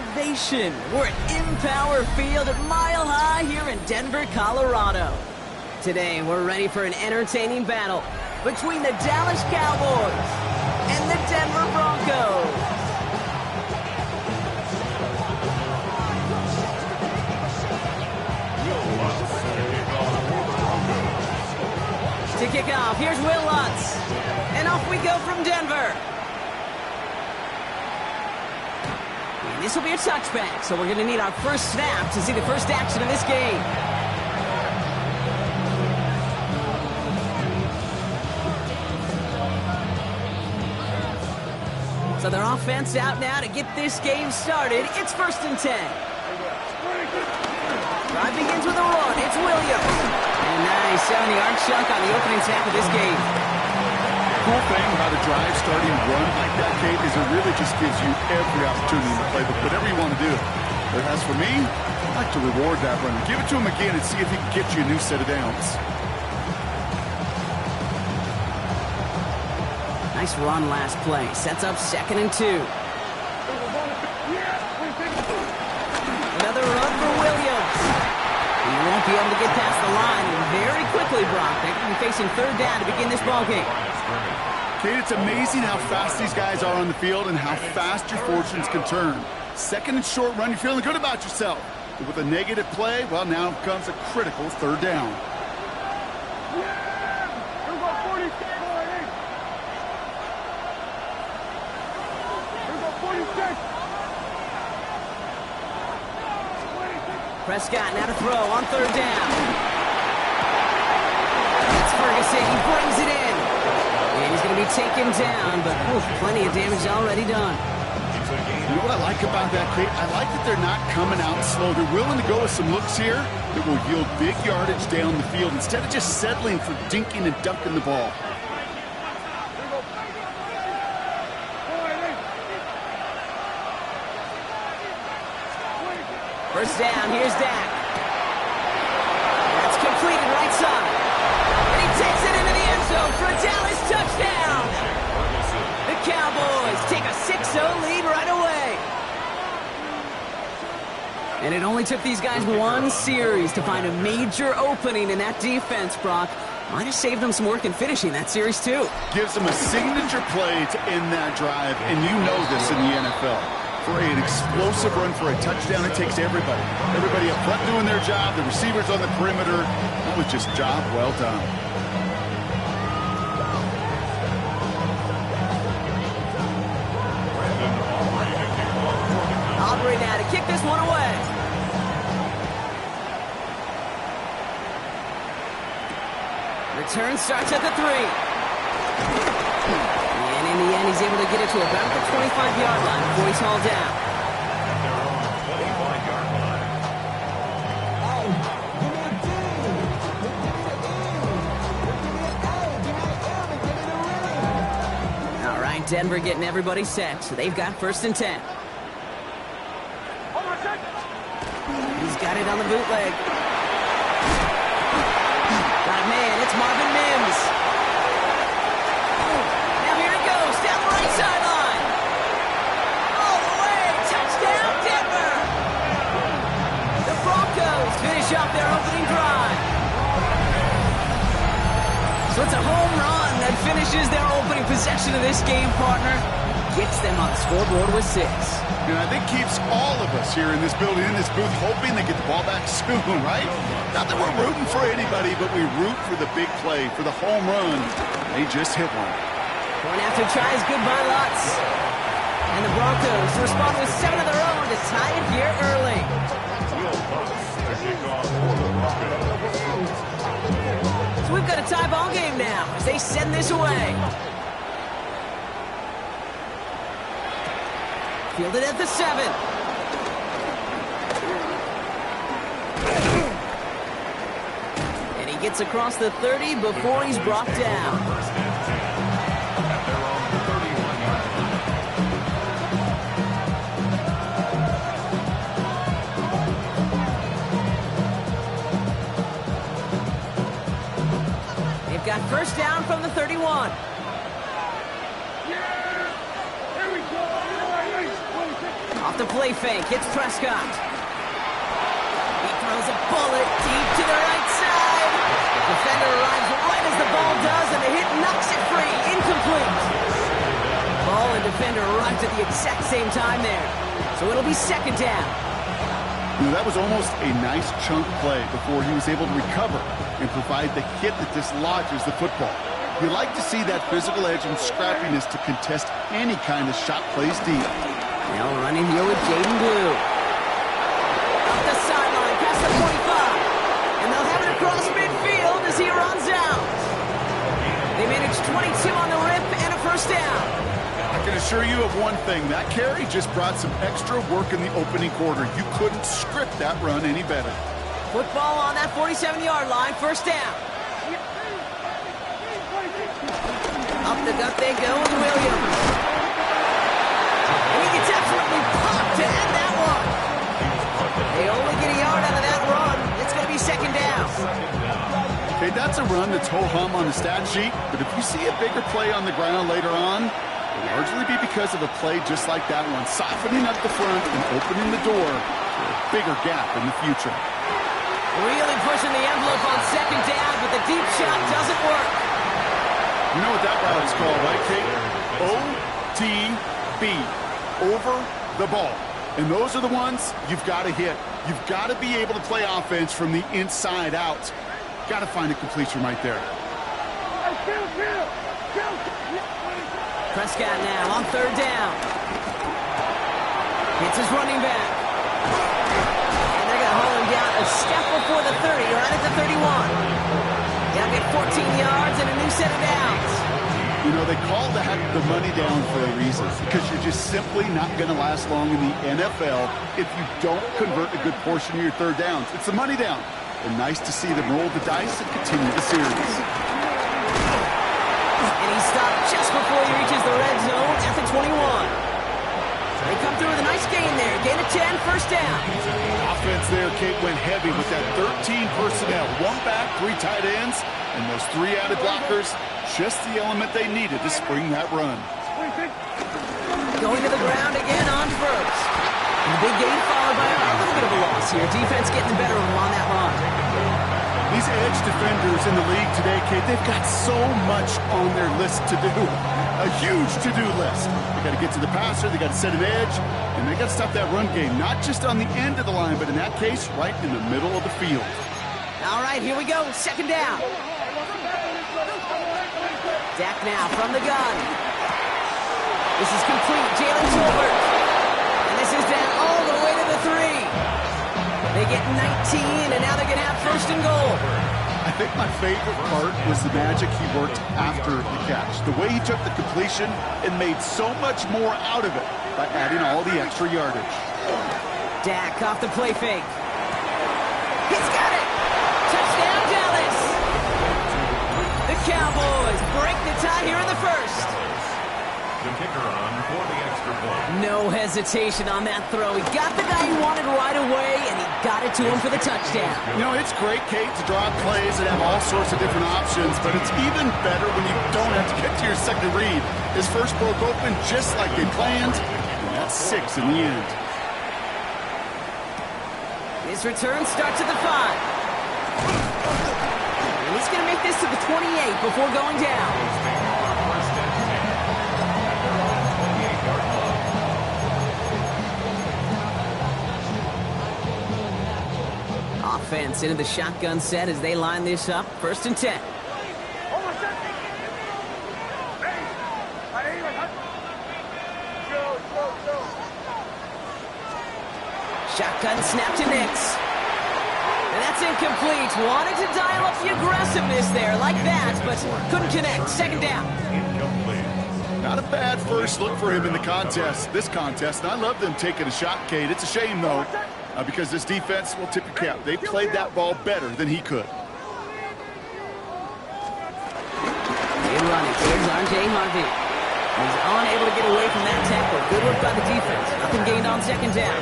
elevation. We're at Empower Field at Mile High here in Denver, Colorado. Today, we're ready for an entertaining battle between the Dallas Cowboys and the Denver Broncos. To kick off, here's Will Lutz. And off we go from Denver. And this will be a touchback, so we're going to need our first snap to see the first action of this game. So their offense out now to get this game started. It's 1st and 10. Drive begins with a run. It's Williams. And nice 70-yard chunk on the opening snap of this game. The cool thing about a drive starting run like that, Kate, is it really just gives you every opportunity to play whatever you want to do. But as for me, I like to reward that runner. Give it to him again and see if he can get you a new set of downs. Nice run last play. Sets up 2nd and 2. Another run for Williams. He won't be able to get past the line. And very quickly, Brock, they're going to be facing 3rd down to begin this ballgame. Kate, it's amazing how fast these guys are on the field and how fast your fortunes can turn. 2nd and short run, you're feeling good about yourself. But with a negative play, well, now comes a critical 3rd down. Prescott now to throw on 3rd down. It's Ferguson. He brings it in. And he's going to be taken down, but plenty of damage already done. You know what I like about that, Kate? I like that they're not coming out slow. They're willing to go with some looks here that will yield big yardage down the field instead of just settling for dinking and dunking the ball. First down, here's Dak. That's completed right side. And he takes it into the end zone for a Dallas touchdown. The Cowboys take a 6-0 lead right away. And it only took these guys one series to find a major opening in that defense, Brock. Might have saved them some work in finishing that series, too. Gives them a signature play to end that drive, and you know this in the NFL. For an explosive run for a touchdown, it takes everybody. Everybody up front doing their job, the receivers on the perimeter. That was just job well done. Aubrey now to kick this one away. Return starts at the 3. And in the end, he's able to get it to about the 25-yard line before he's hauled down. All right, Denver getting everybody set, so they've got 1st and 10. He's got it on the bootleg. Got a man, it's Marvin Mims. Now here he goes, down the right sideline. All the way, touchdown Denver. The Broncos finish off their opening drive. So it's a home run that finishes their opening possession of this game, partner. Gets them on the scoreboard with 6. And I think keeps all of us here in this building, in this booth, hoping they get the ball back soon, right? Not that we're rooting for anybody, but we root for the big play, for the home run. They just hit one. Going after tries, good by Lutz. And the Broncos respond with 7 of their own to tie it here early. So we've got a tie ball game now as they send this away. Fielded at the 7. And he gets across the 30 before he's brought down. They've got 1st down from the 31. Off the play fake, hits Prescott. He throws a bullet deep to the right side. Defender arrives right as the ball does, and the hit knocks it free. Incomplete. Ball and defender arrived at the exact same time there. So it'll be second down. You know, that was almost a nice chunk play before he was able to recover and provide the hit that dislodges the football. You like to see that physical edge and scrappiness to contest any kind of shot plays deep. Now running here with Jaden Blue. Up the sideline, past the 45. And they'll have it across midfield as he runs out. They managed 22 on the rip and a first down. I can assure you of one thing. That carry just brought some extra work in the opening quarter. You couldn't script that run any better. Football on that 47-yard line, first down. Up the gut they go with Williams. And he gets absolutely popped to end that one. They only get a yard out of that run. It's going to be second down. Okay, that's a run that's ho-hum on the stat sheet, but if you see a bigger play on the ground later on, it'll largely be because of a play just like that one, softening up the front and opening the door for a bigger gap in the future. Really pushing the envelope on second down, but the deep shot doesn't work. You know what that route's called, right, Kate? OTB, over the ball. And those are the ones you've got to hit. You've got to be able to play offense from the inside out. Got to find a completion right there. Prescott now on third down. It's his running back. And they're going to hold him down a step before the 30, right at the 31. They'll get 14 yards and a new set of downs. You know, they call that the money down for a reason, because you're just simply not going to last long in the NFL if you don't convert a good portion of your third downs. It's the money down. And nice to see them roll the dice and continue the series. And he stopped just before he reaches the red zone at the 21. They come through with a nice gain there. Gain of 10, first down. Offense there, Kate, went heavy with that 13 personnel. One back, 3 tight ends, and those 3 added blockers. Just the element they needed to spring that run. Going to the ground again on first. And the big gain followed by a little bit of a loss here. Defense getting the better of them on that run. These edge defenders in the league today, Kate, they've got so much on their list to do. A huge to-do list. They got to get to the passer, they got to set an edge, and they got to stop that run game, not just on the end of the line, but in that case, right in the middle of the field. All right, here we go. Second down. Dak now from the gun. This is complete. Jalen Tolbert. And this is down all the way to the 3. They get 19, and now they're going to have first and goal. I think my favorite part was the magic he worked after the catch. The way he took the completion and made so much more out of it by adding all the extra yardage. Dak off the play fake. He's got it! Touchdown, Dallas! The Cowboys break the tie here in the first. The kicker on for the extra point. No hesitation on that throw. He got the guy he wanted right away, and he got it to him for the touchdown. You know, it's great, Kate, to draw up plays and have all sorts of different options, but it's even better when you don't have to get to your second read. His first broke open just like they planned, and that's 6 in the end. His return starts at the 5. And he's going to make this to the 28 before going down. Offense into the shotgun set as they line this up. First and 10. Shotgun snap to Nix. And that's incomplete. Wanted to dial up the aggressiveness there like that, but couldn't connect. Second down. Not a bad first look for him in the contest, this contest. And I love them taking a shot, Kate. It's a shame, though, because this defense will tip your cap. They played that ball better than he could. They run it. Here's R.J. Harvey. He's unable to get away from that tackle. Good work by the defense. Nothing gained on second down.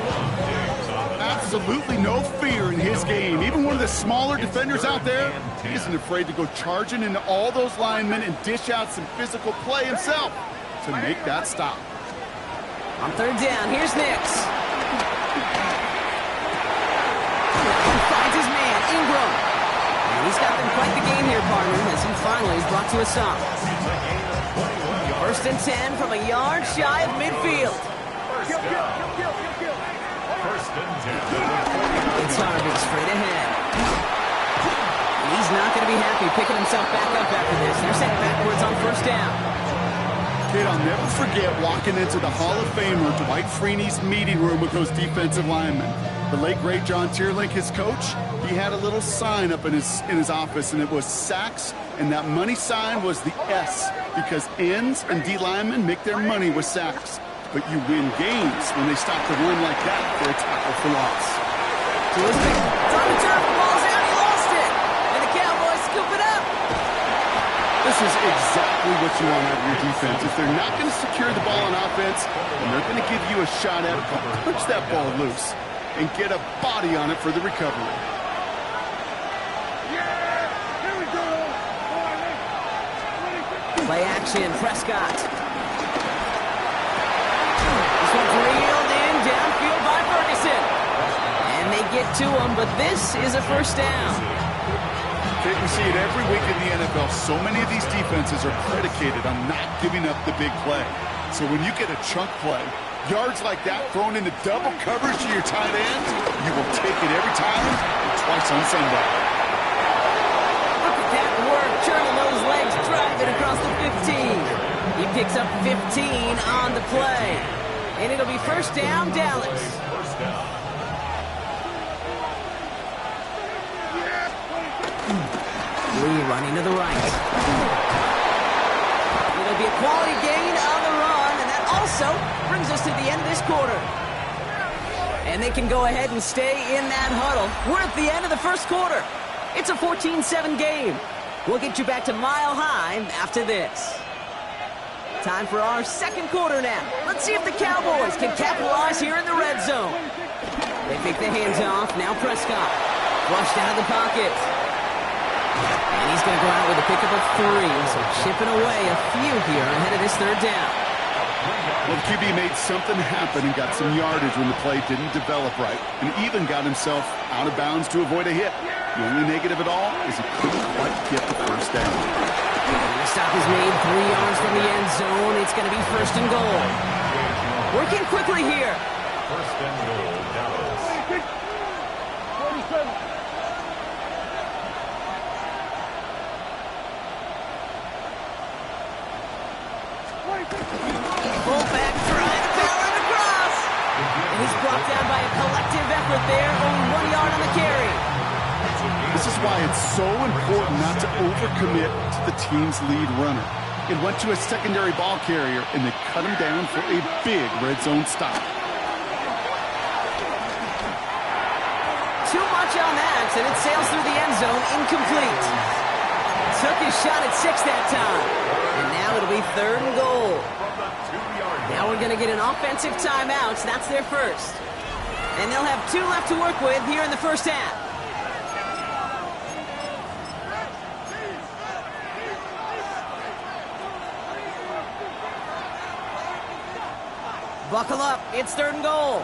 Absolutely no fear in his game. Even one of the smaller defenders out there, he isn't afraid to go charging into all those linemen and dish out some physical play himself to make that stop. On third down, here's Nix. gain here, partner, as he finally is brought to a stop. It's a gain of 21 yards. First and 10 from a yard shy of midfield. First down. First and 10. It's Harvey straight ahead. He's not going to be happy picking himself back up after this. They're sent backwards on first down. Kid, I'll never forget walking into the Hall of Famer Dwight Freeney's meeting room with those defensive linemen. The late, great John Tierlink, his coach, he had a little sign up in his office, and it was sacks, and that money sign was the S, because ends and D linemen make their money with sacks. But you win games when they stop the run like that for a tackle for loss. To his pick. It's on the turf. The ball's out. He lost it. And the Cowboys scoop it up. This is exactly what you want out of your defense. If they're not going to secure the ball on offense, and they're going to give you a shot at it, punch that ball loose and get a body on it for the recovery. Play action. Prescott. This one's reeled in downfield by Ferguson. And they get to him, but this is a first down. We see it every week in the NFL. So many of these defenses are predicated on not giving up the big play. So when you get a chunk play, yards like that thrown into double coverage to your tight end, you will take it every time and twice on Sunday. Look at that work, turning those legs, driving across the 15. He picks up 15 on the play. And it'll be first down, Dallas. First down. Lee running to the right. It'll be a quality gain on the run, and that also brings us to the end of this quarter. And they can go ahead and stay in that huddle. We're at the end of the first quarter. It's a 14-7 game. We'll get you back to Mile High after this. Time for our second quarter now. Let's see if the Cowboys can capitalize here in the red zone. They take the hands off. Now Prescott. Flushed out of the pocket. And he's going to go out with a pickup of 3. So chipping away a few here ahead of this third down. Well, the QB made something happen and got some yardage when the play didn't develop right, and even got himself out of bounds to avoid a hit. The only negative at all is he couldn't quite get the first down. And the stop is made 3 yards from the end zone. It's going to be first and goal. Working quickly here. First and goal, Dallas. 47. Fullback trying to power it across. And he's brought down by a collective effort there. Only 1 yard on the carry. This is why it's so important not to overcommit to the team's lead runner. It went to a secondary ball carrier, and they cut him down for a big red zone stop. Too much on that, and it sails through the end zone, incomplete. Took his shot at 6 that time. And now it'll be third and goal. Now we're going to get an offensive timeout. So that's their first. And they'll have 2 left to work with here in the first half. Buckle up. It's third and goal.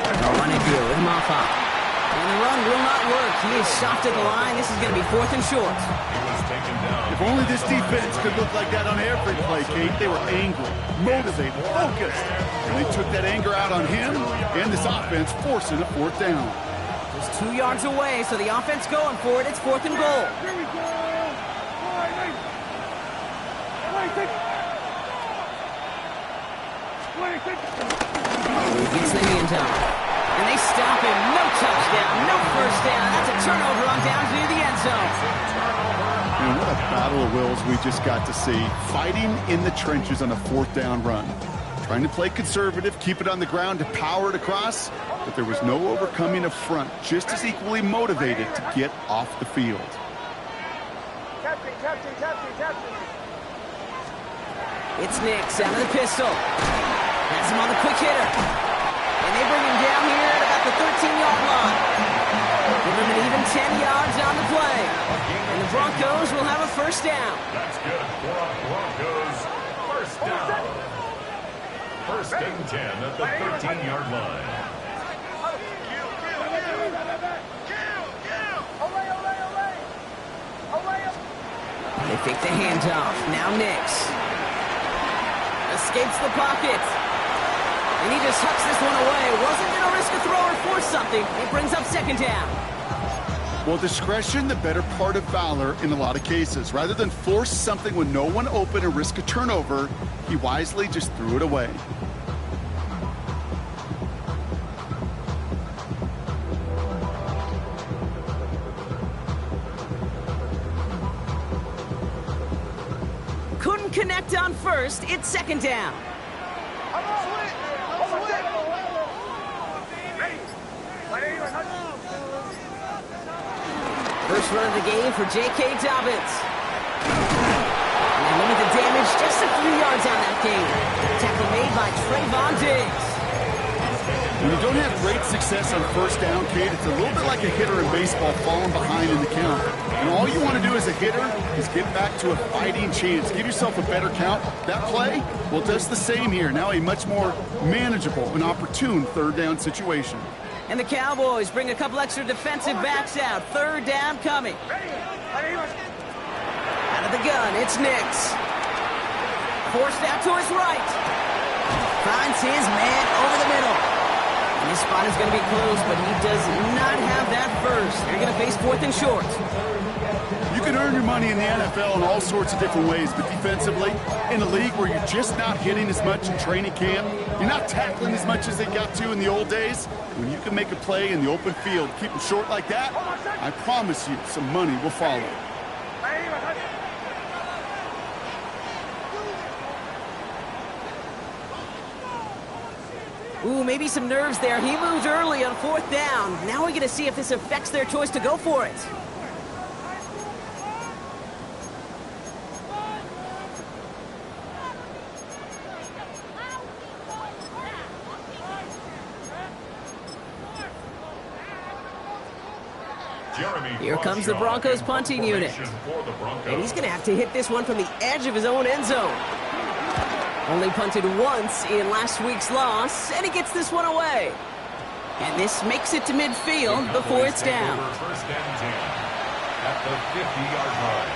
They'll run it here with Moffa. And the run will not work. He is soft at the line. This is going to be fourth and short. He was taken down. If only this defense could look like that on every play, Kate. They were angry, motivated, focused. And they took that anger out on him and this offense, forcing a fourth down. Just 2 yards away, so the offense going for it. It's fourth and goal. Here we go. He gets the hands off. And they stop him. No touchdown, no first down. That's a turnover on downs near the end zone. And what a battle of wills we just got to see. Fighting in the trenches on a fourth down run. Trying to play conservative, keep it on the ground to power it across, but there was no overcoming a front just as equally motivated to get off the field. Captain. It's Nix out of the pistol. Has him on the quick hitter. And they bring him down here at about the 13-yard line. Give him an even 10 yards on the play. And the Broncos will have a first down. That's good for our Broncos. First down. First and 10 at the 13-yard line. fake the handoff. Now Nix. Escapes the pocket. And he just hucks this one away. Wasn't going to risk a throw or force something. It brings up second down. Well, discretion, the better part of valor in a lot of cases. Rather than force something when no one open and risk a turnover, he wisely just threw it away. Couldn't connect on first. It's second down. First run of the game for J.K. Dobbins. And limited damage, just a few yards on that game. Tackle made by Trayvon Diggs. When you don't have great success on first down, Kate, it's a little bit like a hitter in baseball falling behind in the count. And all you want to do as a hitter is get back to a fighting chance. Give yourself a better count. That play, well, does the same here. Now a much more manageable and opportune third down situation. And the Cowboys bring a couple extra defensive backs out. Third down coming. Out of the gun, it's Nix. Forced out to his right. Finds his man over the middle. And this spot is going to be close, but he does not have that first. They're going to face fourth and short. You can earn your money in the NFL in all sorts of different ways, but defensively, in a league where you're just not hitting as much in training camp, you're not tackling as much as they got to in the old days, when you can make a play in the open field, keep them short like that, I promise you some money will follow. Ooh, maybe some nerves there. He moved early on fourth down. Now we're going to see if this affects their choice to go for it. Here comes the Broncos punting unit. And he's going to have to hit this one from the edge of his own end zone. Only punted once in last week's loss, and he gets this one away. And this makes it to midfield before it's down. First down 10 at the 50-yard line.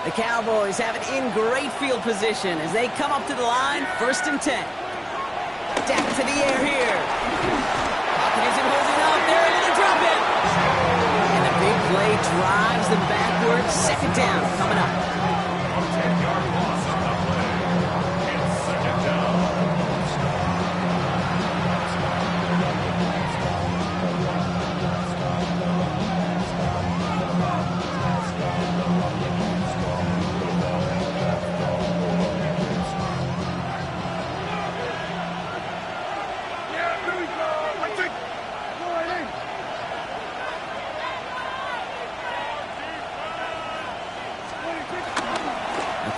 The Cowboys have it in great field position as they come up to the line, 1st and 10. Down to the air here. Pocket isn't holding up. They're going to drop it. And the big play drives them backwards. Second down coming up. 10-yard loss on the play. It's second down.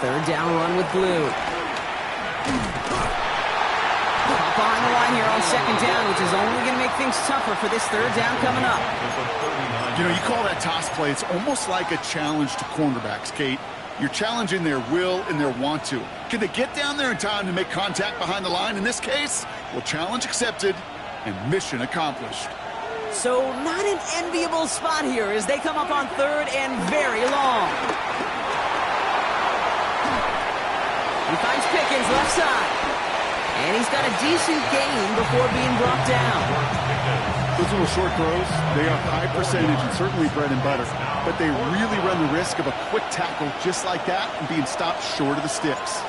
Third down run with Blue. Behind the line here on second down, which is only going to make things tougher for this third down coming up. You know, you call that toss play, it's almost like a challenge to cornerbacks, Kate. You're challenging their will and their want to. Can they get down there in time to make contact behind the line? In this case, well, challenge accepted and mission accomplished. So not an enviable spot here as they come up on third and very long. He finds Pickens left side. And he's got a decent gain before being brought down. Those little short throws, they are high percentage and certainly bread and butter. But they really run the risk of a quick tackle just like that and being stopped short of the sticks.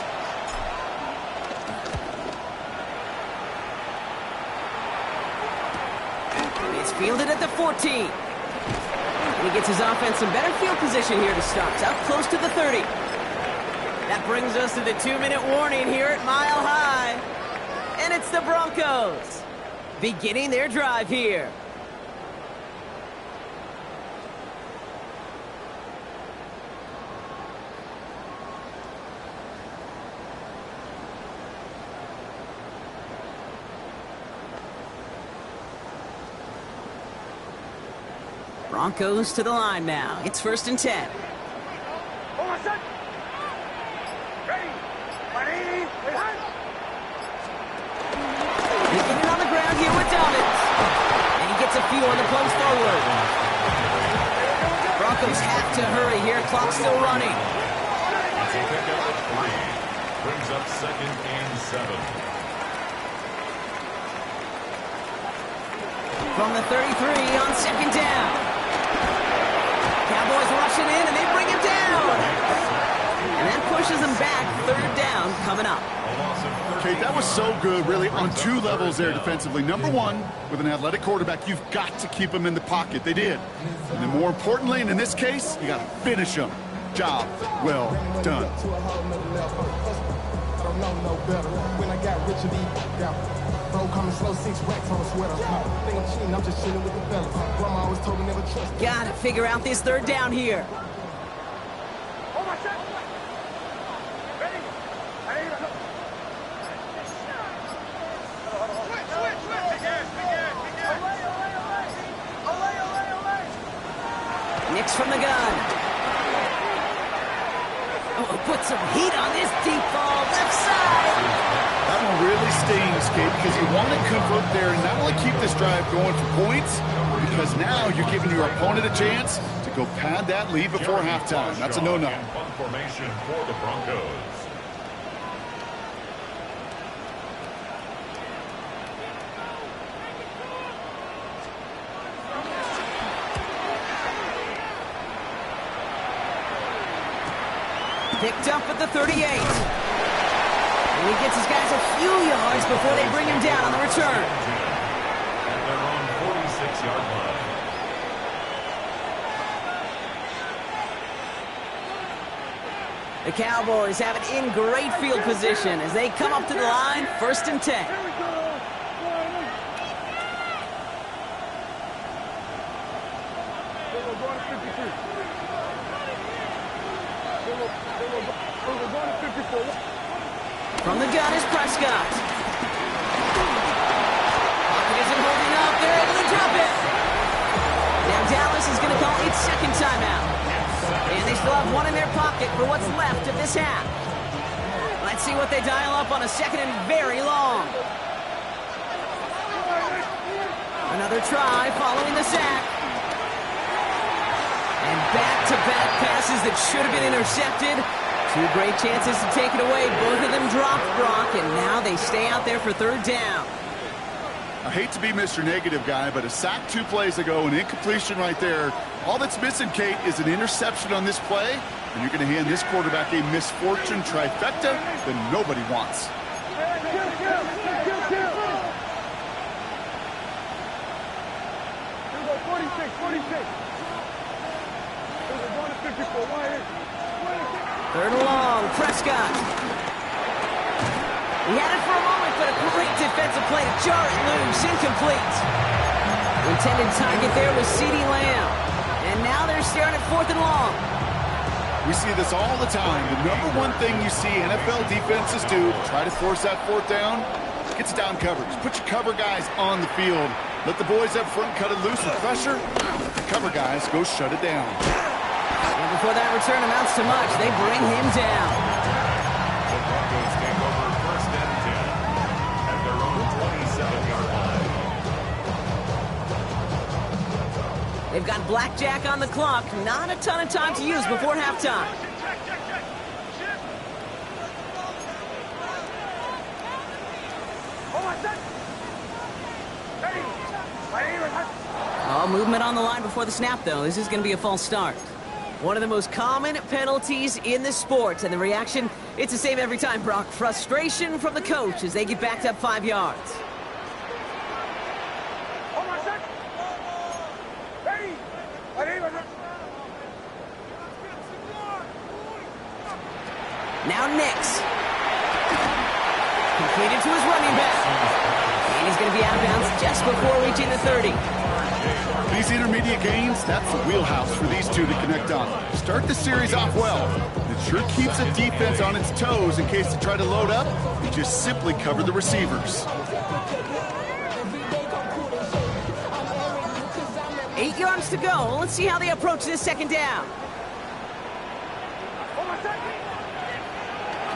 It's fielded at the 14. And he gets his offense some better field position here to start. It's out close to the 30. That brings us to the 2-minute warning here at Mile High. And it's the Broncos beginning their drive here. Broncos to the line now. It's 1st and 10. out here with Dobbins. And he gets a few on the punch forward. Broncos have to hurry here. Clock's still running. It's a pickup of 3. Brings up 2nd and 7. From the 33 on 2nd down. Cowboys rushing in, and they bring him down. And that pushes them back. 3rd down coming up. Okay, that was so good, really, on 2 levels there defensively. Number 1, with an athletic quarterback, you've got to keep him in the pocket. They did. And then more importantly, and in this case, you got to finish him. Job well done. Gotta figure out this 3rd down here. Nix from the gun. Oh, put some heat on this deep ball, left side. That one really stings, Kate, because you want to convert there and not only keep this drive going for points, because now you're giving your opponent a chance to go pad that lead before halftime. That's a no-no. Punt formation for the Broncos. Picked up at the 38. And he gets his guys a few yards before they bring him down on the return. At their own 46-yard line. The Cowboys have it in great field position as they come up to the line, 1st and 10. From the gun is Prescott. Pocket isn't holding up. They're able to drop it. Now Dallas is going to call its 2nd timeout. And they still have 1 in their pocket for what's left of this half. Let's see what they dial up on a 2nd and very long. Another try following the sack. And back-to-back passes that should have been intercepted. 2 great chances to take it away. Both of them dropped, Brock, and now they stay out there for 3rd down. I hate to be Mr. Negative guy, but a sack 2 plays ago, an incompletion right there. All that's missing, Kate, is an interception on this play, and you're going to hand this quarterback a misfortune trifecta that nobody wants. Third and long, Prescott. He had it for a moment, but a great defensive play to jar it loose, incomplete. The intended target there was CeeDee Lamb. And now they're staring at 4th and long. We see this all the time. The number 1 thing you see NFL defenses do to try to force that 4th down, gets down coverage. Put your cover guys on the field. Let the boys up front cut it loose with pressure. The cover guys go shut it down. And before that return amounts to much, they bring him down. The Broncos take over 1st and 10 at their own 27-yard line. They've got blackjack on the clock. Not a ton of time to use before halftime. Oh, movement on the line before the snap, though. This is going to be a false start. One of the most common penalties in the sport, and the reaction, it's the same every time, Brock. Frustration from the coach as they get backed up 5 yards. Now Nix. Completed to his running back. And he's going to be out of bounds just before reaching the 30. These intermediate gains, that's the wheelhouse for these two to connect on. Start the series off well. It sure keeps the defense on its toes in case they try to load up and just simply cover the receivers. 8 yards to go. Let's see how they approach this 2nd down.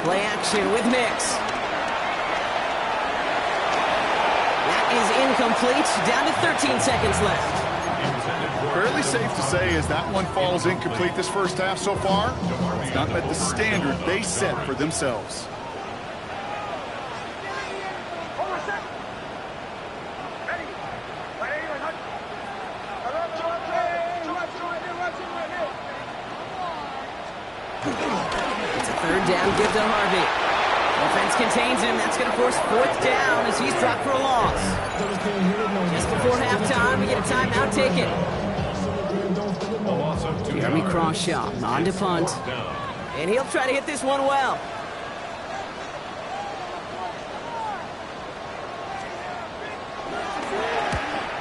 Play action with Nix. That is incomplete. Down to 13 seconds left. Fairly safe to say as that one falls incomplete this first half so far, it's not met the standard they set for themselves. It's a third down give to Harvey. Defense contains him. That's going to force fourth down as he's dropped for a loss. Just before halftime, we get a timeout taken. Jeremy Crawshaw on to punt. And he'll try to hit this one well.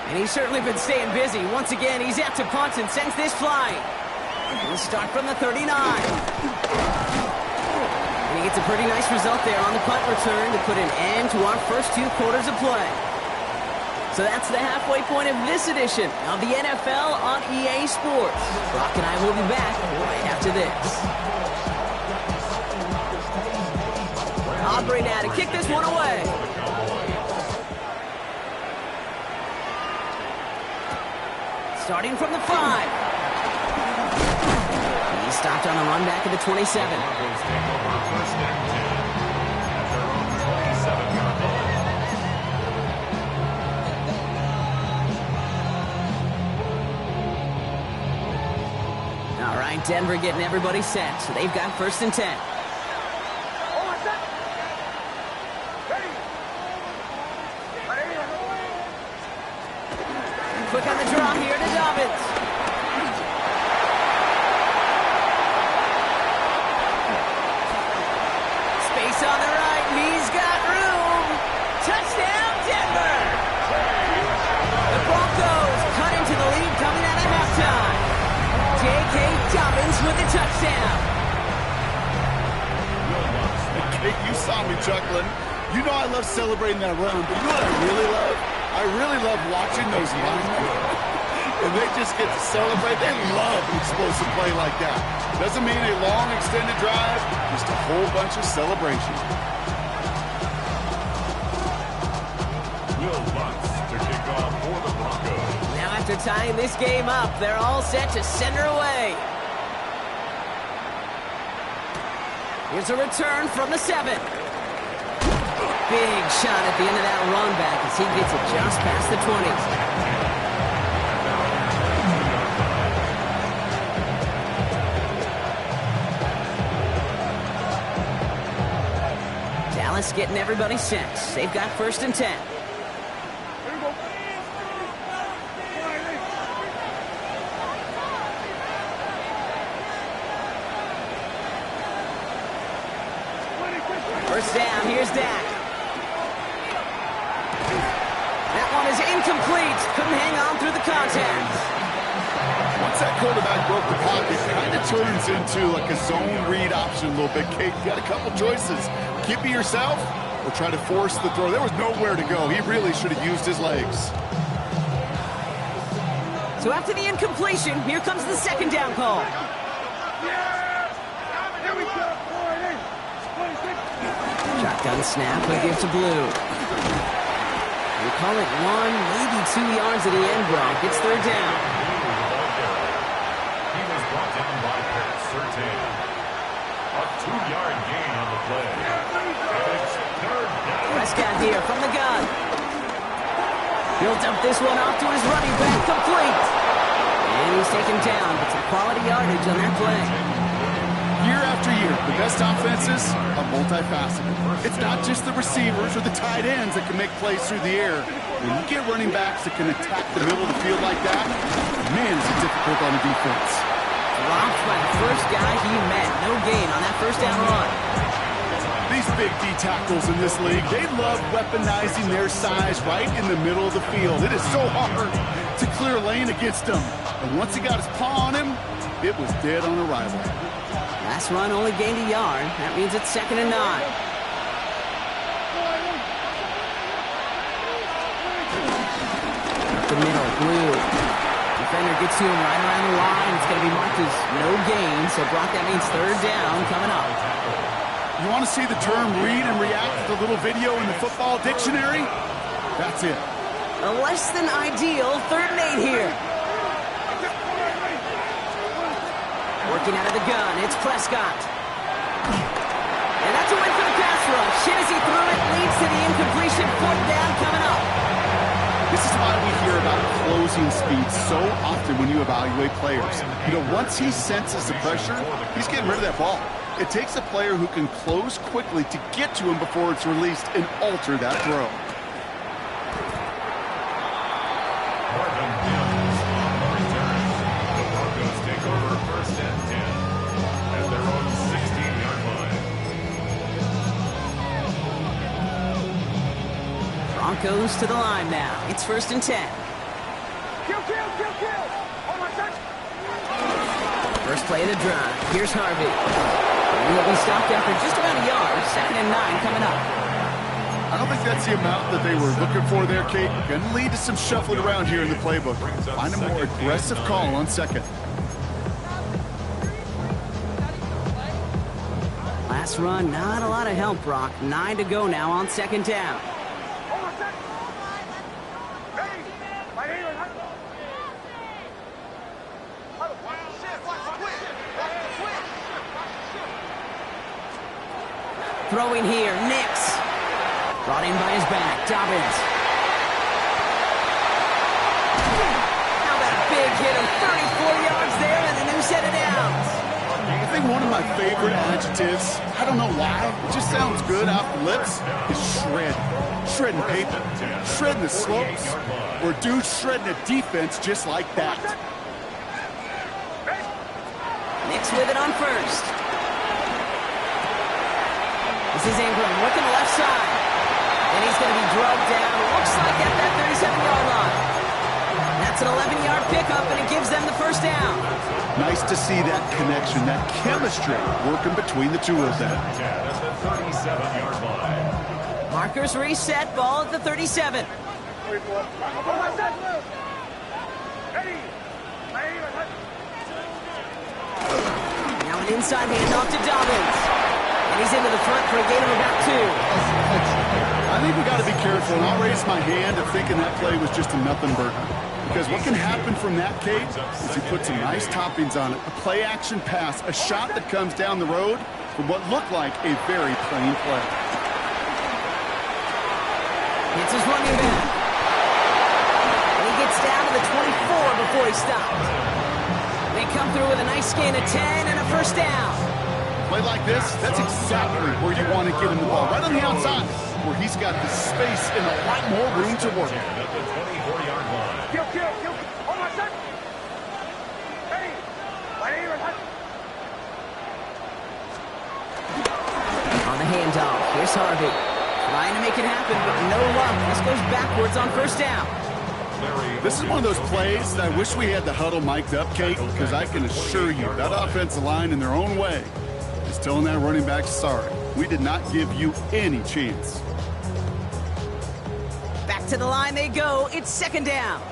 And he's certainly been staying busy. Once again, he's out to punt and sends this flying. We'll start from the 39. And he gets a pretty nice result there on the punt return to put an end to our first 2 quarters of play. So that's the halfway point of this edition of the NFL on EA Sports. Brock and I will be back right after this. Aubrey now to kick this one away. Starting from the 5. He stopped on the run back of the 27. All right, Denver getting everybody set. So they've got 1st and 10. Quick on the draw here to Dobbins. Space on the right, and he's got room. Touchdown, Denver! The Broncos cut into the lead coming out of halftime. J.K. Dobbins with the touchdown. Okay, you saw me chuckling. You know I love celebrating that run, but you know what I really love? I really love watching those linemen, and they just get to celebrate. They love an explosive play like that. Doesn't mean a long, extended drive, just a whole bunch of celebration. Will Lutz to kick off for the Broncos. Now after tying this game up, they're all set to send her away. Here's a return from the 7. Big shot at the end of that run back as he gets it just past the 20. Dallas getting everybody set. They've got 1st and 10. First down, here's Dak. That one is incomplete. Couldn't hang on through the contact. Once that quarterback broke the pocket, it kind of turns into like a zone read option a little bit. Kate, you got a couple choices. Keep it yourself or try to force the throw. There was nowhere to go. He really should have used his legs. So after the incompletion, here comes the 2nd down call. Shotgun snap, but gives to Blue. We call it 1, maybe 2 yards at the end, Brock. It's 3rd down. He was brought down by Paris Surtain. A 2-yard gain on the play. It's 3rd down. Prescott here from the gun. He'll dump this one off to his running back, complete. And he's taken down, but some quality yardage on that play. Year after year, the best offenses are multifaceted. It's not just the receivers or the tight ends that can make plays through the air. When you get running backs that can attack the middle of the field like that, man, is it difficult on the defense. Dropped by the first guy he met. No gain on that 1st down run. These big D tackles in this league, they love weaponizing their size right in the middle of the field. It is so hard to clear lane against them. And once he got his paw on him, it was dead on arrival. Last run only gained a yard. That means it's 2nd and 9. Up the middle, Blue. Defender gets to him right around the line. It's going to be marked as no gain. So, Brock, that means 3rd down coming up. You want to see the term read and react with a little video in the football dictionary? That's it. A less than ideal 3rd and 8 here. Working out of the gun, it's Prescott. And that's a win for the pass rush. Hit as he threw it, leads to the incompletion. 4th down coming up. This is why we hear about closing speed so often when you evaluate players. You know, once he senses the pressure, he's getting rid of that ball. It takes a player who can close quickly to get to him before it's released and alter that throw. The Broncos take over 1st and 10 at their own 16-yard line. Broncos to the line now. It's 1st and 10. First play of the drive. Here's Harvey. He'll be stopped after just about a yard. 2nd and 9 coming up. I don't think that's the amount that they were looking for there, Kate. Going to lead to some shuffling around here in the playbook. Find a more aggressive call on 2nd. Last run, not a lot of help, Brock. 9 to go now on 2nd down. Throwing here, Nix. Brought in by his back, Dobbins. How about a big hit of 34 yards there and a new set of downs. I think one of my favorite adjectives, I don't know why, it just sounds good off the lips, is shred. Shredding paper, shredding the slopes, or dude shredding a defense just like that. Nix with it on 1st. This is Ingram working the left side. And he's going to be drugged down. Looks like at that 37-yard line. That's an 11-yard pickup, and it gives them the 1st down. Nice to see that connection, that chemistry working between the two of them. At the 37-yard line. Markers reset, ball at the 37. Now an inside handoff to Dobbins. And he's into the front for a gain of about 2. I think we got to be careful, and I'll raise my hand of thinking that play was just a nothing burger. Because what can happen from that, Kate, is he puts some nice toppings on it. A play-action pass, a shot that comes down the road from what looked like a very plain play. It's his running back. And he gets down to the 24 before he stopped. They come through with a nice gain of 10 and a 1st down. Play like this, that's exactly where you want to get him the ball. Right on the outside, where he's got the space and a lot more room to work. At the 24-yard line. On the handoff, here's Harvey. Trying to make it happen, but no luck. This goes backwards on 1st down. This is one of those plays that I wish we had the huddle mic'd up, Kate, because I can assure you that offensive line in their own way is telling that running back, sorry, we did not give you any chance. Back to the line they go. It's 2nd down.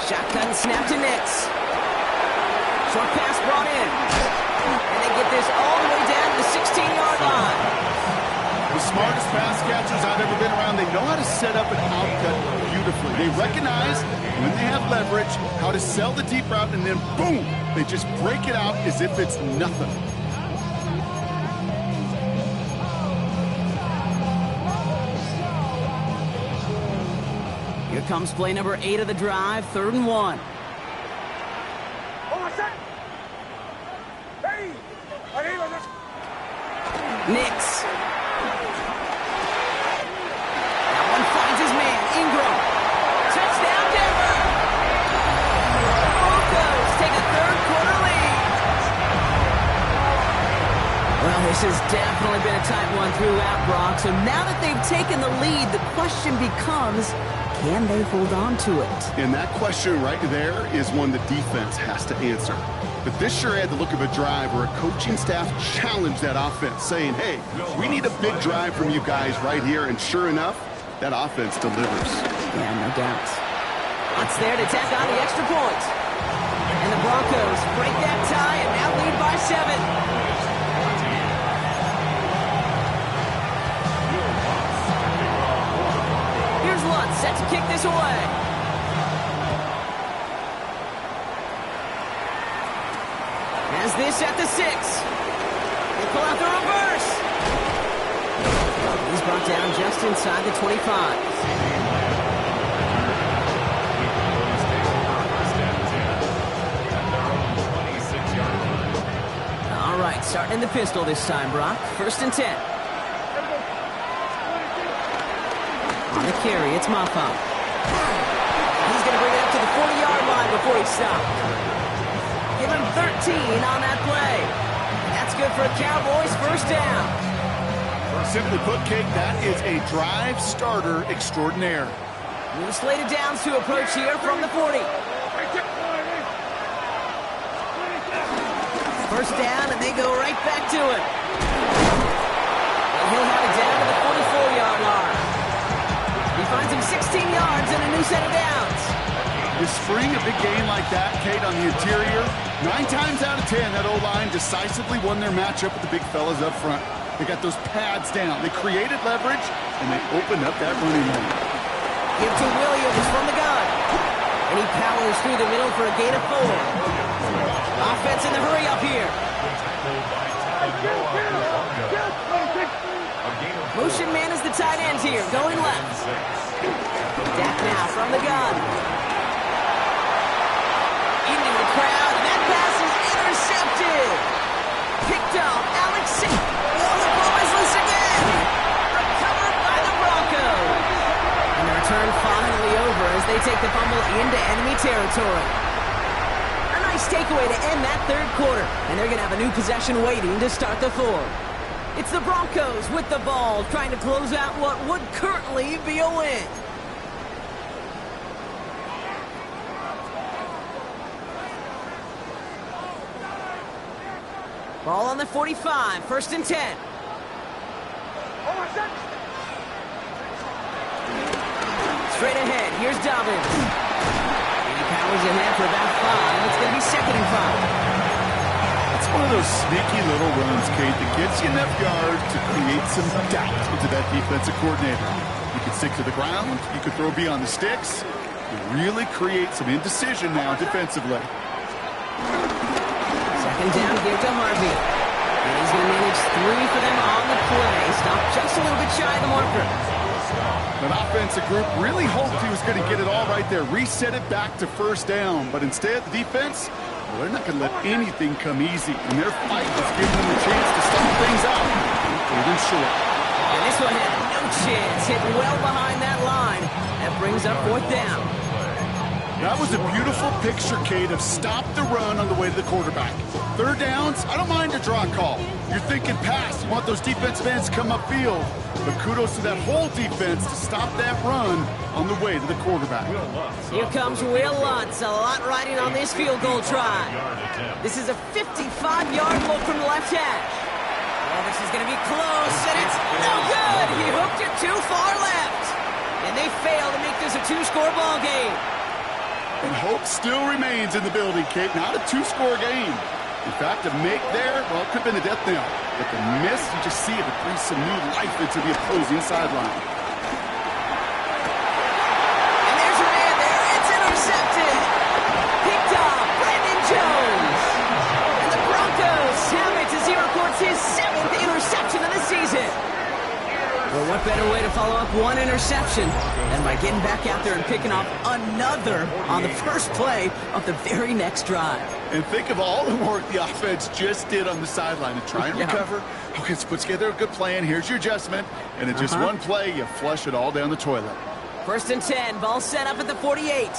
Shotgun snap to Nix. Short pass brought in. And they get this all the way down to the 16-yard line. The smartest pass catchers I've ever been around, they know how to set up an outcut beautifully. They recognize when they have leverage, how to sell the deep route, and then boom, they just break it out as if it's nothing. Here comes play number 8 of the drive, 3rd and 1. Nix. That one finds his man, Ingram. Touchdown, Denver. Broncos take a 3rd-quarter lead. Well, this has definitely been a tight one throughout, Brock. So now that they've taken the lead, the question becomes, can they hold on to it? And that question right there is one the defense has to answer. But this sure had the look of a drive where a coaching staff challenged that offense, saying, hey, we need a big drive from you guys right here. And sure enough, that offense delivers. Yeah, no doubt. It's there to tack on the extra point. And the Broncos break that tie and now lead by 7. Here's Lutz set to kick this away. Has this at the 6. They pull out the reverse. He's brought down just inside the 25. All right, starting in the pistol this time, Brock. 1st and 10. On the carry, it's Maffa. He's going to bring it up to the 40-yard line before he stopped. Give him 13 on that play. That's good for a Cowboys 1st down. Simply put, Kate, that is a drive starter extraordinaire. New slated downs to approach here from the 40. 1st down, and they go right back to it. And he'll have it down to the 44-yard line. He finds him 16 yards and a new set of downs. You spring a big gain like that, Kate, on the interior, 9 times out of 10, that O-line decisively won their matchup with the big fellas up front. They got those pads down. They created leverage, and they opened up that running lane. Give to Williams from the gun. And he powers through the middle for a gain of 4. Offense in the hurry up here. Motion man is the tight end here, going left. Dak now from the gun. Into the crowd, and that pass is intercepted. Picked up, Alex Singh. Oh, the ball is loose again. Recovered by the Broncos. And the return finally over as they take the fumble into enemy territory. A nice takeaway to end that 3rd quarter. And they're going to have a new possession waiting to start the 4th. It's the Broncos with the ball, trying to close out what would currently be a win. Ball on the 45, 1st and 10. Straight ahead, here's Dobbins. And he powers ahead for about 5. It's going to be 2nd and 5. It's one of those sneaky little runs, Kate, that gets you enough yards to create some doubt into that defensive coordinator. You can stick to the ground. You can throw beyond the sticks. You really create some indecision now defensively. 2nd down, give to Harvey. And he's going to manage 3 for them on the play. Stopped just a little bit shy of the marker. An offensive group really hoped he was going to get it all right there, reset it back to 1st down. But instead, the defense, well, they're not going to let anything come easy. And their fight was giving them a chance to stop things out. Even short. And this one had no chance. Hit well behind that line. That brings up 4th down. That was a beautiful picture, Kate, of stop the run on the way to the quarterback. 3rd downs, I don't mind a draw call. You're thinking pass. You want those defensive ends to come upfield. But kudos to that whole defense to stop that run on the way to the quarterback. Here comes Will Lutz. A lot riding on this field goal try. This is a 55-yard look from the left hash. Oh, this is going to be close, and it's no good. He hooked it too far left. And they fail to make this a 2-score ball game. And hope still remains in the building, Kate. Not a 2-score game. In fact, a make there, well, it could have been a death knell. But the miss, you just see it brings some new life into the opposing sideline. And there's your man there. It's intercepted. Picked off Brandon Jones. And the Broncos have it as he records his 7th interception of the season. Well, what better way to follow up one interception than by getting back out there and picking off another on the first play of the very next drive. And think of all the work the offense just did on the sideline to try and recover. Okay, let's put together a good plan. Here's your adjustment. And in just one play, you flush it all down the toilet. 1st and 10, ball set up at the 48.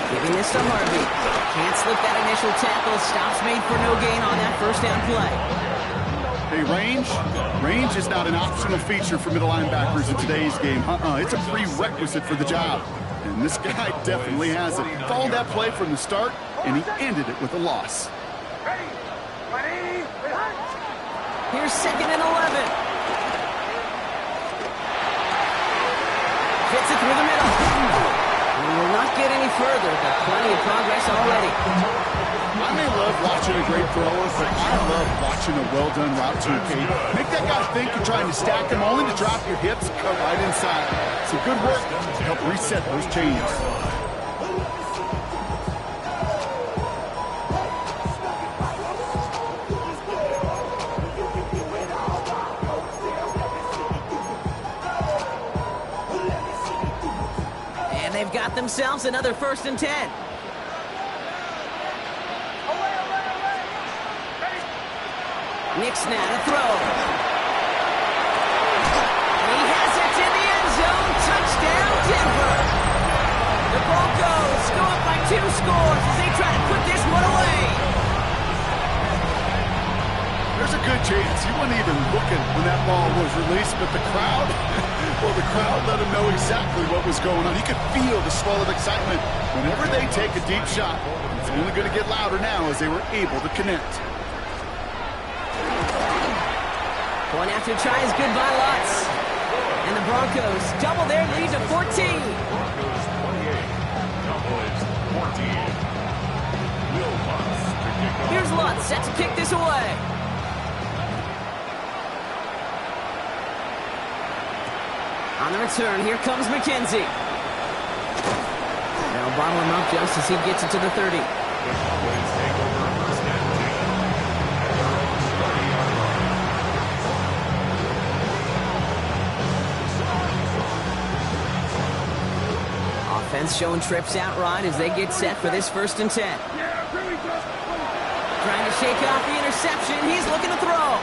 Giving this to Harvey. Can't slip that initial tackle. Stops made for no gain on that 1st down play. Hey, range is not an optional feature for middle linebackers in today's game. It's a prerequisite for the job. And this guy definitely has it. Followed that play from the start, and he ended it with a loss. Here's 2nd and 11. Fits it through the middle. We will not get any further, but plenty of progress already. I may love watching a great thrower, but I love watching a well-done route to a Kate. Make that guy think you're trying to stack him, only to drop your hips, cut right inside. So good work to help reset those chains. And they've got themselves another 1st and 10. Nick's now to throw. And he has it in the end zone. Touchdown, Denver. The Broncos go up by 2 scores as they try to put this one away. There's a good chance he wasn't even looking when that ball was released, but the crowd, well, the crowd let him know exactly what was going on. He could feel the swell of excitement. Whenever they take a deep shot, it's only going to get louder now as they were able to connect. Point after try is good by Lutz. And the Broncos double their lead to 14. Broncos 28, Cowboys 14. Will Lutz to kick off. Here's Lutz set to kick this away. On the return, here comes McKenzie. They'll bottle him up just as he gets it to the 30. The Cowboys take over 1st and 10 at their own 30-yard line. Offense showing trips out right as they get set for this 1st and 10. Trying to shake off the interception. He's looking to throw.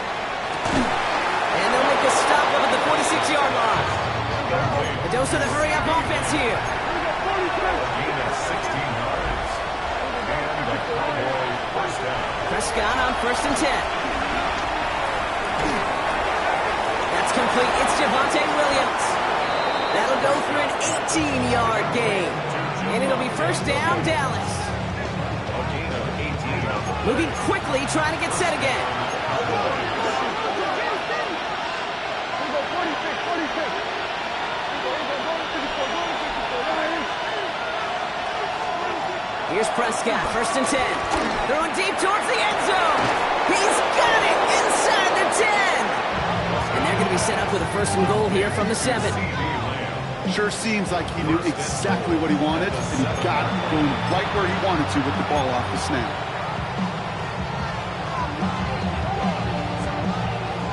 And they'll make a stop up at the 46-yard line. A dose of the hurry-up offense here. Gain of 16 yards. And the Cowboy 1st down. Prescott on 1st and 10. That's complete. It's Javonte Williams. That'll go for an 18-yard gain. And it'll be 1st down, Dallas. A gain of 18. Moving quickly, trying to get set again. Here's Prescott, 1st and 10. Throwing deep towards the end zone. He's got it inside the 10. And they're going to be set up with a 1st and goal here from the 7. Sure seems like he knew exactly what he wanted, and he got it going right where he wanted to with the ball off the snap.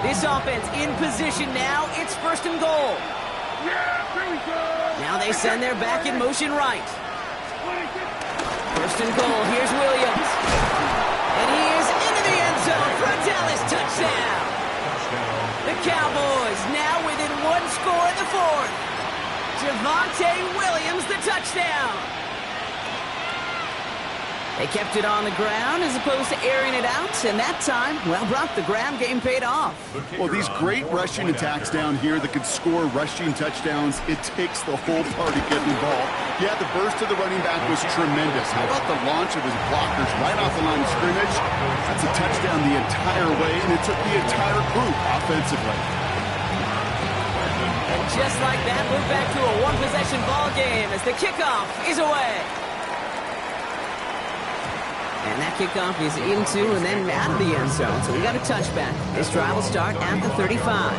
This offense in position now. It's 1st and goal. Now they send their back in motion right. 1st and goal. Here's Williams. And he is into the end zone for a Dallas touchdown. The Cowboys now within 1 score in the 4th. Javonte Williams, the touchdown. They kept it on the ground as opposed to airing it out, and that time, well, Brock, the ground game paid off. Well, these great rushing attacks down here that could score rushing touchdowns, it takes the whole party getting involved. Yeah, the burst of the running back was tremendous. How about the launch of his blockers right off the line of scrimmage? That's a touchdown the entire way, and it took the entire group offensively. And just like that, we're back to a one-possession ball game as the kickoff is away. And that kickoff is into and then out of the end zone. So we got a touchback. This drive will start at the 35.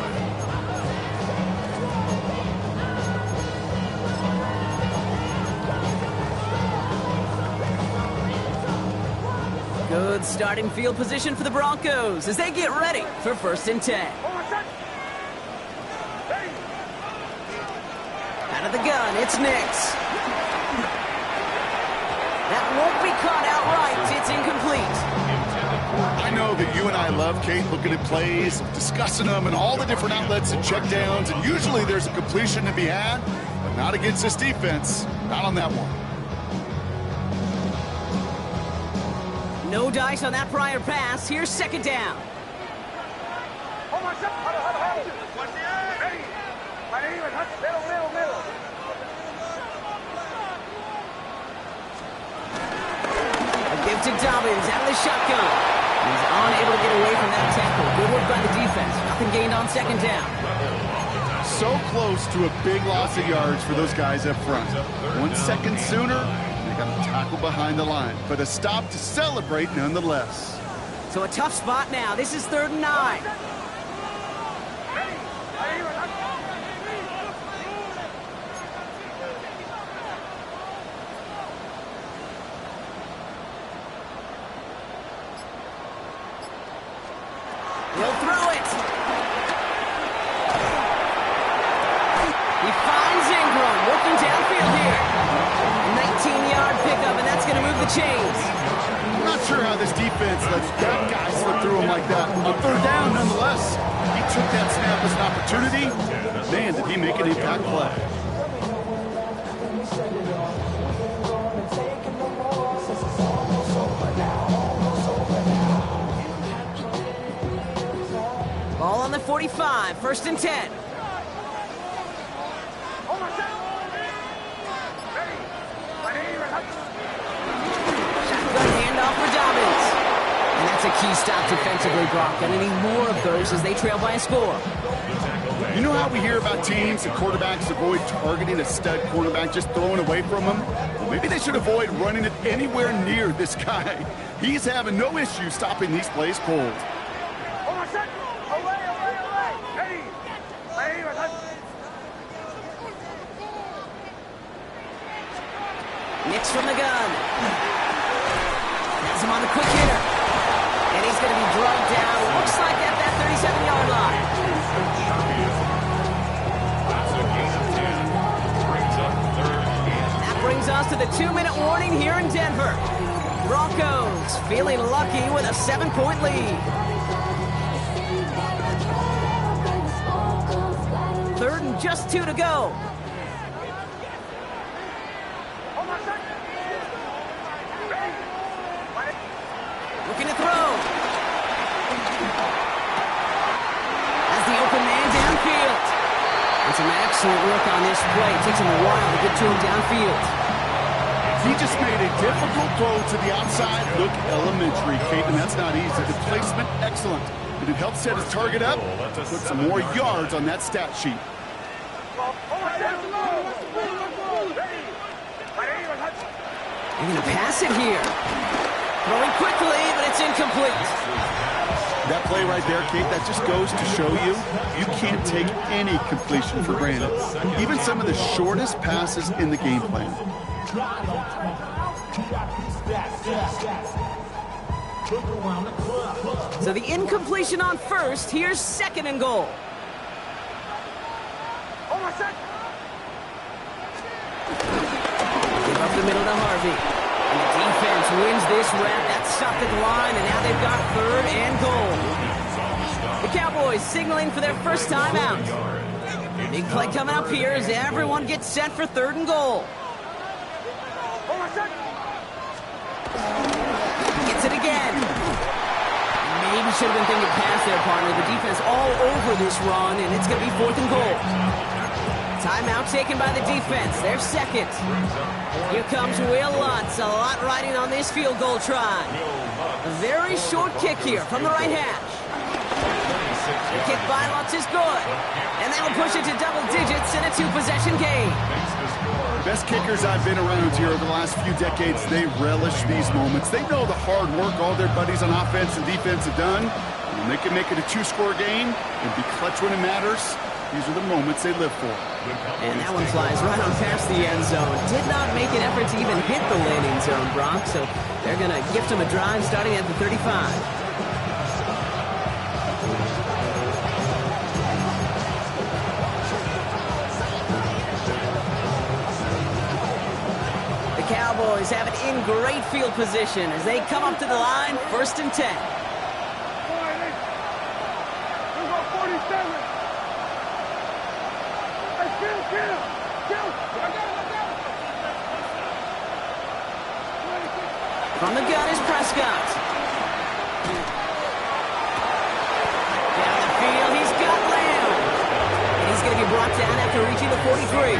Good starting field position for the Broncos as they get ready for 1st and 10. Out of the gun, it's Nix. That won't be caught outright. It's incomplete. I know that you and I love, Kate, looking at plays, discussing them, and all the different outlets and checkdowns, and usually there's a completion to be had, but not against this defense. Not on that one. No dice on that prior pass. Here's 2nd down. To Dobbins out of the shotgun. He's unable to get away from that tackle. Good work by the defense. Nothing gained on 2nd down. So close to a big loss of yards for those guys up front. 1 second sooner, they got a tackle behind the line, but a stop to celebrate nonetheless. So a tough spot now. This is 3rd and 9. He'll throw it. He finds Ingram working downfield here. 19-yard pickup, and that's going to move the chains. I'm not sure how this defense lets that guy slip through him like that. On 3rd down, nonetheless. He took that snap as an opportunity. Man, did he make an impact play. Ball on the 45, 1st and 10. Shotgun handoff for Dobbins. And that's a key stop defensively, Brock. Gonna need more of those as they trail by a score. You know how we hear about teams and quarterbacks avoid targeting a stud cornerback, just throwing away from him? Well, maybe they should avoid running it anywhere near this guy. He's having no issue stopping these plays cold. Nix from the gun. Has him on the quick hitter. And he's going to be drugged down. Looks like at that 37-yard line. That's a gain of 10. Brings up 3rd and 8. That brings us to the 2-minute warning here in Denver. Broncos feeling lucky with a 7-point lead. 3rd and just 2 to go. Looking to throw. As the open man downfield. And some excellent work on this play. It takes him a while to get to him downfield. He just made a difficult throw to the outside. Look elementary, Kate, and that's not easy. The placement, excellent. But it helped set his target up, put some more yards on that stat sheet. They're going to pass it here. Throwing quickly, but it's incomplete. That play right there, Kate, that just goes to show you, you can't take any completion for granted. Even some of the shortest passes in the game plan. So the incompletion on 1st. Here's 2nd and goal. Give up the middle to Harvey. And the defense wins this rep. That's stopped at the line, and now they've got 3rd and goal. The Cowboys signaling for their first time out. Big play coming up here as everyone gets set for 3rd and goal. Gets it again. Maybe should have been thinking past their partner. The defense all over this run, and it's going to be 4th and goal. Timeout taken by the defense. Their 2nd. Here comes Will Lutz. A lot riding on this field goal try. A very short kick here from the right hash. The kick by Lutz is good. And that'll push it to double digits in a 2-possession game. The best kickers I've been around here over the last few decades, they relish these moments. They know the hard work all their buddies on offense and defense have done. And they can make it a 2-score game and be clutch when it matters. These are the moments they live for. And that one flies right on past the end zone. Did not make an effort to even hit the landing zone, Brock. So they're going to gift him a drive starting at the 35. The Cowboys have it in great field position as they come up to the line, 1st and 10. From the gun is Prescott. Down the field, he's got Lamb. And he's going to be brought down after reaching the 43.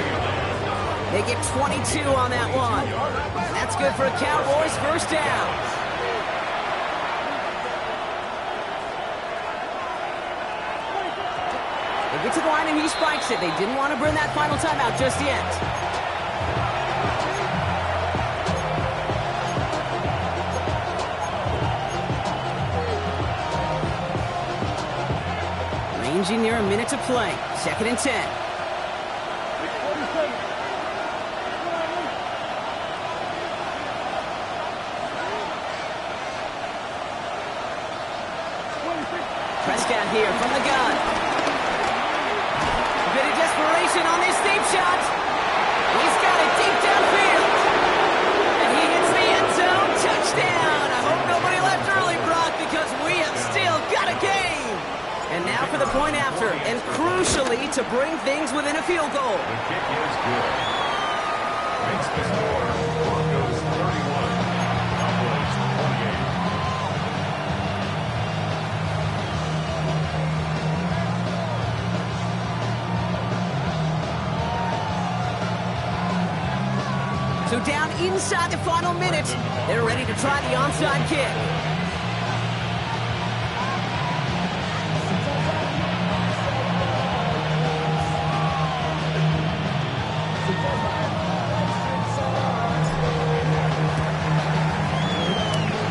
They get 22 on that one. That's good for a Cowboys 1st down. The Gets to the line and he spikes it. They didn't want to burn that final timeout just yet. Ranging near a minute to play. 2nd and 10. Prescott here from the gun. A bit of desperation on this deep shot. He's got it deep downfield. And he hits the end zone. Touchdown. I hope nobody left early, Brock, because we have still got a game. And now for the point after, and crucially to bring things within a field goal. The kick is good. Makes the score. Broncos 31. Cowboys 28. So down inside the final minute, they're ready to try the onside kick.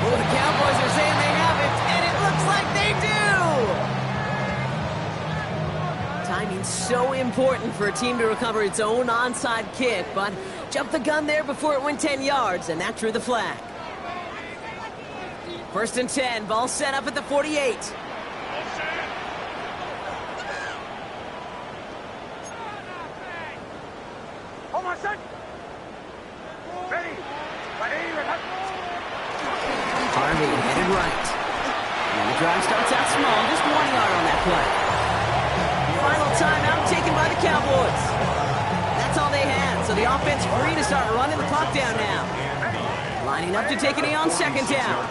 Oh, the Cowboys are saying they have it, and it looks like they do! Timing's so important for a team to recover its own onside kick, but jumped the gun there before it went 10 yards, and that drew the flag. 1st and 10, ball set up at the 48. Harvey headed right. And the drive starts out small, just 1 yard on that play. Final timeout taken by the Cowboys. That's all they had, so the offense free to start running the clock down now. Lining up to take a knee on 2nd down.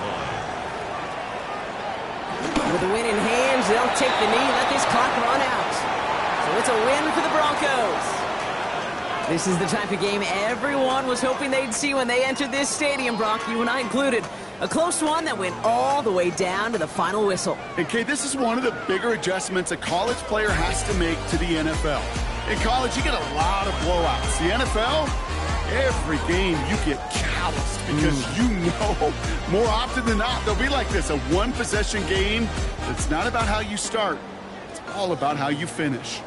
With the win in hands, they'll take the knee, let this clock run out. So it's a win for the Broncos. This is the type of game everyone was hoping they'd see when they entered this stadium, Brock, you and I included. A close one that went all the way down to the final whistle. And Kate, this is one of the bigger adjustments a college player has to make to the NFL. In college, you get a lot of blowouts. The NFL, every game you get calloused because you know more often than not they'll be like this, a one-possession game. It's not about how you start. It's all about how you finish.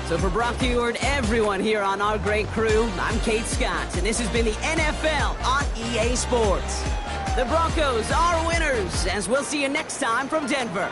So for Brock Huard, everyone here on our great crew, I'm Kate Scott, and this has been the NFL on EA Sports. The Broncos are winners, as we'll see you next time from Denver.